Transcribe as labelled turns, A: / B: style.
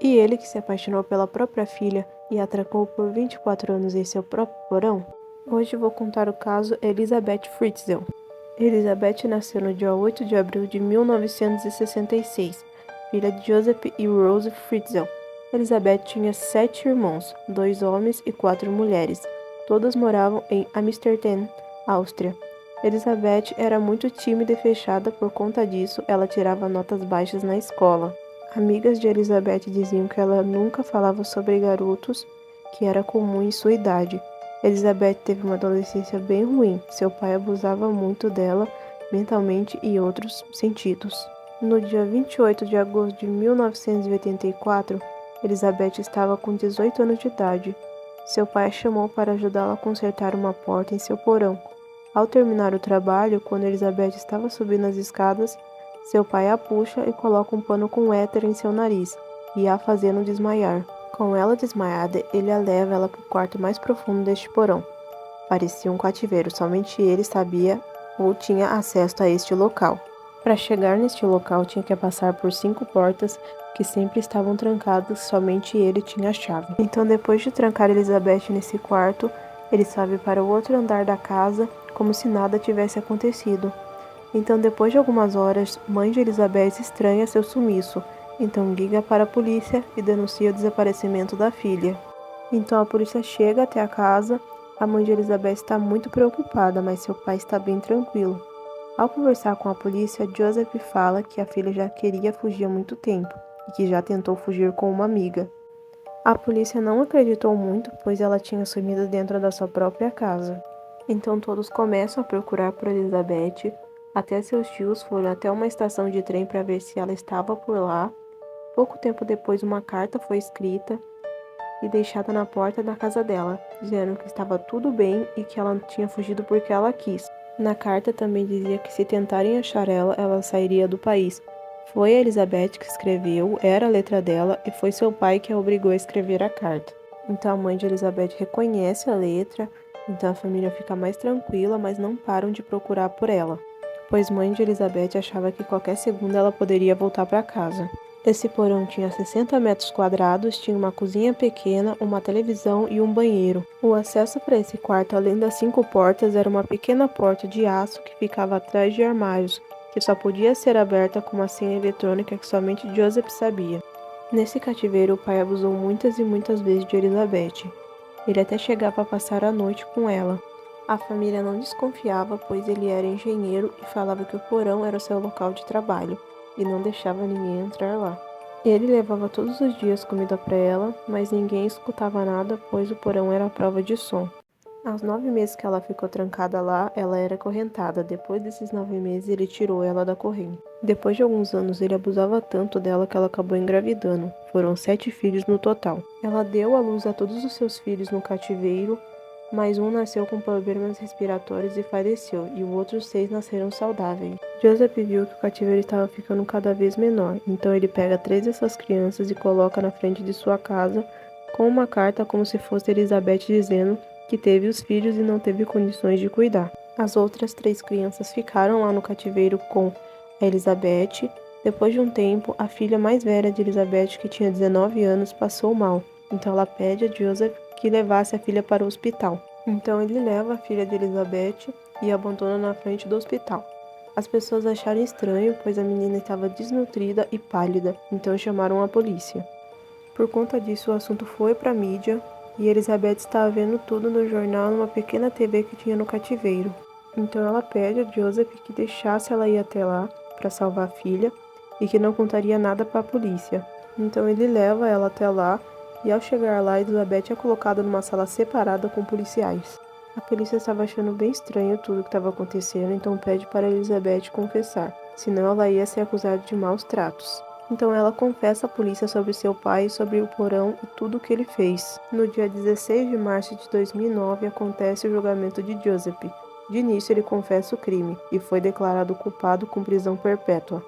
A: E ele, que se apaixonou pela própria filha e a trancou por 24 anos em seu próprio porão? Hoje vou contar o caso Elizabeth Fritzl. Elizabeth nasceu no dia 8 de abril de 1966, filha de Joseph e Rose Fritzl. Elizabeth tinha 7 irmãos, 2 homens e 4 mulheres. Todas moravam em Amsterdã, Áustria. Elizabeth era muito tímida e fechada, por conta disso, ela tirava notas baixas na escola. Amigas de Elizabeth diziam que ela nunca falava sobre garotos, que era comum em sua idade. Elizabeth teve uma adolescência bem ruim. Seu pai abusava muito dela, mentalmente e outros sentidos. No dia 28 de agosto de 1984, Elizabeth estava com 18 anos de idade. Seu pai a chamou para ajudá-la a consertar uma porta em seu porão. Ao terminar o trabalho, quando Elizabeth estava subindo as escadas, seu pai a puxa e coloca um pano com éter em seu nariz e a fazendo desmaiar. Com ela desmaiada, ele a leva para o quarto mais profundo deste porão. Parecia um cativeiro, somente ele sabia ou tinha acesso a este local. Para chegar neste local, tinha que passar por 5 portas que sempre estavam trancadas, somente ele tinha a chave. Então, depois de trancar Elizabeth nesse quarto, ele sobe para o outro andar da casa, como se nada tivesse acontecido. Então, depois de algumas horas, mãe de Elizabeth estranha seu sumiço. Então, liga para a polícia e denuncia o desaparecimento da filha. Então, a polícia chega até a casa. A mãe de Elizabeth está muito preocupada, mas seu pai está bem tranquilo. Ao conversar com a polícia, Joseph fala que a filha já queria fugir há muito tempo e que já tentou fugir com uma amiga. A polícia não acreditou muito, pois ela tinha sumido dentro da sua própria casa. Então todos começam a procurar por Elizabeth. Até seus tios foram até uma estação de trem para ver se ela estava por lá. Pouco tempo depois, uma carta foi escrita e deixada na porta da casa dela, dizendo que estava tudo bem e que ela tinha fugido porque ela quis. Na carta também dizia que se tentarem achar ela, ela sairia do país. Foi a Elizabeth que escreveu, era a letra dela, e foi seu pai que a obrigou a escrever a carta. Então a mãe de Elizabeth reconhece a letra, então a família fica mais tranquila, mas não param de procurar por ela, pois mãe de Elizabeth achava que qualquer segundo ela poderia voltar para casa. Esse porão tinha 60 metros quadrados, tinha uma cozinha pequena, uma televisão e um banheiro. O acesso para esse quarto, além das 5 portas, era uma pequena porta de aço que ficava atrás de armários, que só podia ser aberta com uma senha eletrônica que somente Joseph sabia. Nesse cativeiro, o pai abusou muitas e muitas vezes de Elizabeth. Ele até chegava a passar a noite com ela. A família não desconfiava, pois ele era engenheiro e falava que o porão era o seu local de trabalho e não deixava ninguém entrar lá. Ele levava todos os dias comida para ela, mas ninguém escutava nada, pois o porão era a prova de som. Aos 9 meses que ela ficou trancada lá, ela era acorrentada. Depois desses 9 meses, ele tirou ela da corrente. Depois de alguns anos, ele abusava tanto dela que ela acabou engravidando. Foram 7 filhos no total. Ela deu à luz a todos os seus filhos no cativeiro, mas um nasceu com problemas respiratórios e faleceu, e os outros 6 nasceram saudáveis. Joseph viu que o cativeiro estava ficando cada vez menor, então ele pega 3 dessas crianças e coloca na frente de sua casa com uma carta como se fosse Elizabeth dizendo que teve os filhos e não teve condições de cuidar. As outras 3 crianças ficaram lá no cativeiro com a Elizabeth. Depois de um tempo, a filha mais velha de Elizabeth, que tinha 19 anos, passou mal, então ela pede a Joseph que levasse a filha para o hospital. Então ele leva a filha de Elizabeth e a abandona na frente do hospital. As pessoas acharam estranho, pois a menina estava desnutrida e pálida, então chamaram a polícia. Por conta disso, o assunto foi para a mídia e Elizabeth estava vendo tudo no jornal numa pequena TV que tinha no cativeiro. Então ela pede a Joseph que deixasse ela ir até lá para salvar a filha e que não contaria nada para a polícia. Então ele leva ela até lá. E ao chegar lá, Elizabeth é colocada numa sala separada com policiais. A polícia estava achando bem estranho tudo o que estava acontecendo, então pede para Elizabeth confessar, senão ela ia ser acusada de maus tratos. Então ela confessa à polícia sobre seu pai, sobre o porão e tudo o que ele fez. No dia 16 de março de 2009 acontece o julgamento de Joseph. De início ele confessa o crime e foi declarado culpado com prisão perpétua.